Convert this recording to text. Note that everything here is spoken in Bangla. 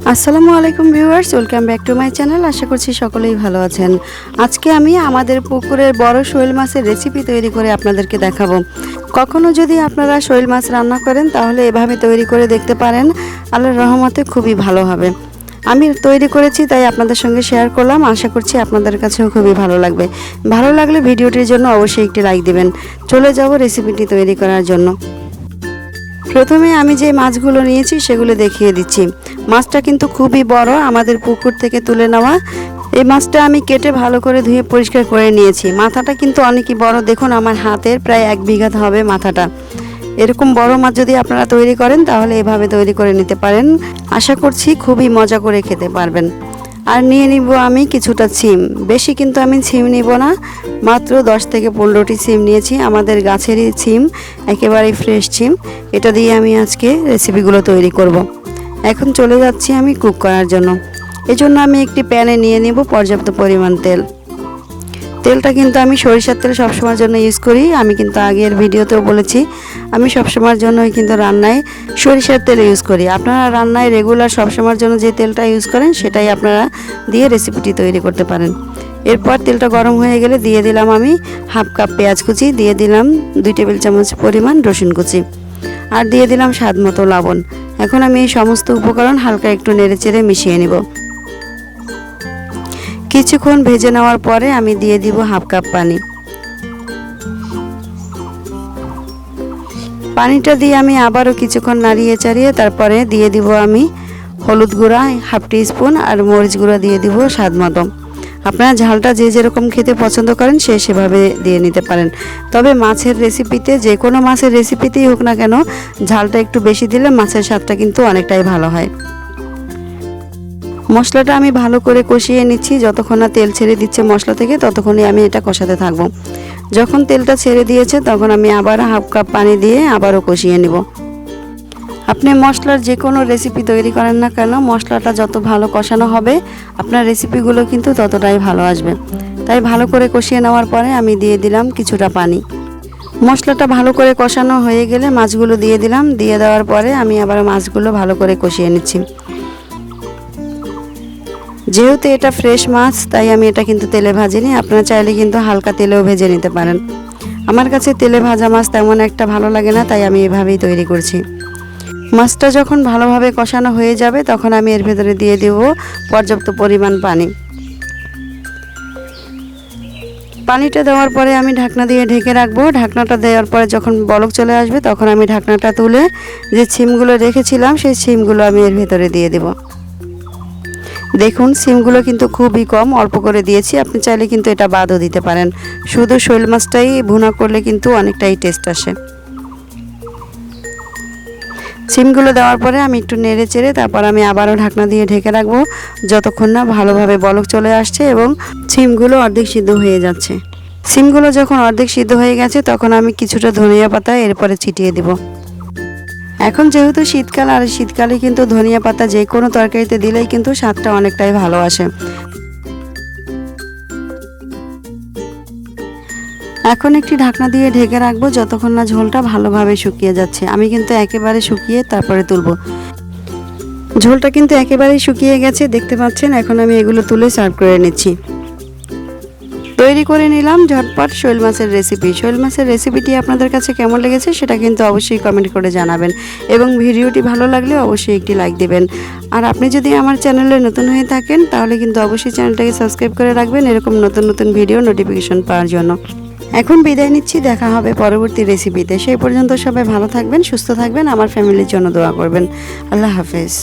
আসসালামু আলাইকুম viewers, welcome back to my channel. আশা করছি সকলেই ভালো আছেন। আজকে আমি আমাদের পুকুরের বড় শোল মাছের রেসিপি তৈরি করে আপনাদেরকে দেখাবো। কখনো যদি আপনারা শোল মাছ রান্না করেন তাহলে এভাবে তৈরি করে দেখতে পারেন, আল্লাহর রহমতে খুবই ভালো হবে। আমি তৈরি করেছি তাই আপনাদের সঙ্গে শেয়ার করলাম। আশা করছি আপনাদের কাছেও খুবই ভালো লাগবে। ভালো লাগলে ভিডিওটির জন্য অবশ্যই একটি লাইক দিবেন। চলে যাব রেসিপিটি তৈরি করার জন্য। প্রথমে আমি যে মাছগুলো নিয়েছি সেগুলো দেখিয়ে দিচ্ছি। মাছটা কিন্তু খুবই বড়, আমাদের পুকুর থেকে তুলে নেওয়া। এই মাছটা আমি কেটে ভালো করে ধুয়ে পরিষ্কার করে নিয়েছি। মাথাটা কিন্তু অনেকই বড়, দেখুন আমার হাতের প্রায় 1 বিঘা হবে মাথাটা। এরকম বড় মাছ যদি আপনারা তৈরি করেন তাহলে এভাবে তৈরি করে নিতে পারেন। আশা করছি খুবই মজা করে খেতে পারবেন। আর নিয়ে নিব আমি কিছুটা ছিম। বেশি কিন্তু আমি ছিম নিব না, মাত্র 10 থেকে 15টি ছিম নিয়েছি। আমাদের গাছেরই ছিম, একেবারেই ফ্রেশ ছিম। এটা দিয়ে আমি আজকে রেসিপিগুলো তৈরি করব। এখন চলে যাচ্ছি আমি কুক করার জন্য। এজন্য আমি একটি প্যানে নিয়ে নিব পর্যাপ্ত পরিমাণ তেল। তেলটা কিন্তু আমি সরিষার তেল সবসময়ের জন্য ইউজ করি। আমি কিন্তু আগের ভিডিওতেও বলেছি আমি সবসময়ের জন্যই কিন্তু রান্নায় সরিষার তেল ইউজ করি। আপনারা রান্নায় রেগুলার সবসময়ের জন্য যে তেলটা ইউজ করেন সেটাই আপনারা দিয়ে রেসিপিটি তৈরি করতে পারেন। এরপর তেলটা গরম হয়ে গেলে দিয়ে দিলাম আমি 1/2 কাপ পেঁয়াজ কুচি, দিয়ে দিলাম 2 টেবিল চামচ পরিমাণ রসুন কুচি, আর দিয়ে দিলাম স্বাদ মতো লবণ। এখন আমি এই সমস্ত উপকরণ হালকা একটু নেড়েচেড়ে মিশিয়ে নেব। কিছুক্ষণ ভেজে নেওয়ার পরে আমি দিয়ে দিব 1/2 কাপ পানি। পানিটা দিয়ে আমি আবারও কিছুক্ষণ নাড়িয়ে চাড়িয়ে তারপরে দিয়ে দিব আমি হলুদ গুঁড়া 1/2 টিস্পুন আর মরিচ গুঁড়া দিয়ে দিব স্বাদ মতো। আপনারা ঝালটা যে যেরকম খেতে পছন্দ করেন সেভাবে দিয়ে নিতে পারেন। তবে মাছের রেসিপিতে, যে কোনো মাছের রেসিপিতেই হোক না কেন, ঝালটা একটু বেশি দিলে মাছের স্বাদটা কিন্তু অনেকটাই ভালো হয়। মশলাটা আমি ভালো করে কষিয়ে নিচ্ছি। যতক্ষণ না তেল ছেড়ে দিচ্ছে মশলা থেকে ততক্ষণই আমি এটা কষাতে থাকবো। যখন তেলটা ছেড়ে দিয়েছে তখন আমি আবার 1/2 কাপ পানি দিয়ে আবারও কষিয়ে নেব। আপনি মশলার যে কোনো রেসিপি তৈরি করেন না কেন, মশলাটা যত ভালো কষানো হবে আপনার রেসিপিগুলো কিন্তু ততটাই ভালো আসবে। তাই ভালো করে কষিয়ে নেওয়ার পরে আমি দিয়ে দিলাম কিছুটা পানি। মশলাটা ভালো করে কষানো হয়ে গেলে মাছগুলো দিয়ে দিলাম। দিয়ে দেওয়ার পরে আমি আবার মাছগুলো ভালো করে কষিয়ে নিচ্ছি। যেহেতু এটা ফ্রেশ মাছ তাই আমি এটা কিন্তু তেলে ভাজিনি। আপনারা চাইলে কিন্তু হালকা তেলেও ভেজে নিতে পারেন। আমার কাছে তেলে ভাজা মাছ তেমন একটা ভালো লাগে না, তাই আমি এভাবেই তৈরি করছি। মাছটা যখন ভালোভাবে কষানো হয়ে যাবে তখন আমি এর ভেতরে দিয়ে দেব পর্যাপ্ত পরিমাণ পানি। পানিটা দেওয়ার পরে আমি ঢাকনা দিয়ে ঢেকে রাখবো। ঢাকনাটা দেওয়ার পরে যখন বলক চলে আসবে তখন আমি ঢাকনাটা তুলে যে ছিমগুলো রেখেছিলাম সেই ছিমগুলো আমি এর ভেতরে দিয়ে দেব। দেখুন সিমগুলো কিন্তু খুবই কম, অল্প করে দিয়েছি। আপনি চাইলে কিন্তু এটা বাদও দিতে পারেন। শুধু শোল মাছটাই ভুনা করলে কিন্তু অনেকটাই টেস্ট আসে। সিমগুলো দেওয়ার পরে আমি একটু নেড়ে চেড়ে তারপর আমি আবারও ঢাকনা দিয়ে ঢেকে রাখবো যতক্ষণ না ভালোভাবে বলক চলে আসছে এবং সিমগুলো অর্ধেক সিদ্ধ হয়ে যাচ্ছে। সিমগুলো যখন অর্ধেক সিদ্ধ হয়ে গেছে তখন আমি কিছুটা ধনিয়া পাতা এরপরে ছিটিয়ে দিব। এখন যেহেতু শীতকাল, আর শীতকালে কিন্তু ধনিয়া পাতা যে কোনো তরকারিতে দিলেই কিন্তু স্বাদটা অনেকটাই ভালো আসে। এখন একটি ঢাকনা দিয়ে ঢেকে রাখবো যতক্ষণ না ঝোলটা ভালোভাবে শুকিয়ে যাচ্ছে। আমি কিন্তু একেবারে শুকিয়ে তারপরে তুলবো। ঝোলটা কিন্তু একেবারেই শুকিয়ে গেছে, দেখতে পাচ্ছেন। এখন আমি এগুলো তুলে সার্ভ করে নিচ্ছি। তৈরি করে নিলাম ঝটপট শোল মাছের রেসিপি। শোল মাছের রেসিপিটি আপনাদের কাছে কেমন লেগেছে সেটা কিন্তু অবশ্যই কমেন্ট করে জানাবেন এবং ভিডিওটি ভালো লাগলে অবশ্যই একটি লাইক দেবেন। আর আপনি যদি আমার চ্যানেলে নতুন হয়ে থাকেন তাহলে কিন্তু অবশ্যই চ্যানেলটাকে সাবস্ক্রাইব করে রাখবেন এরকম নতুন নতুন ভিডিও নোটিফিকেশন পাওয়ার জন্য। এখন বিদায় নিচ্ছি, দেখা হবে পরবর্তী রেসিপিতে। সেই পর্যন্ত সবাই ভালো থাকবেন, সুস্থ থাকবেন, আমার ফ্যামিলির জন্য দোয়া করবেন। আল্লাহ হাফেজ।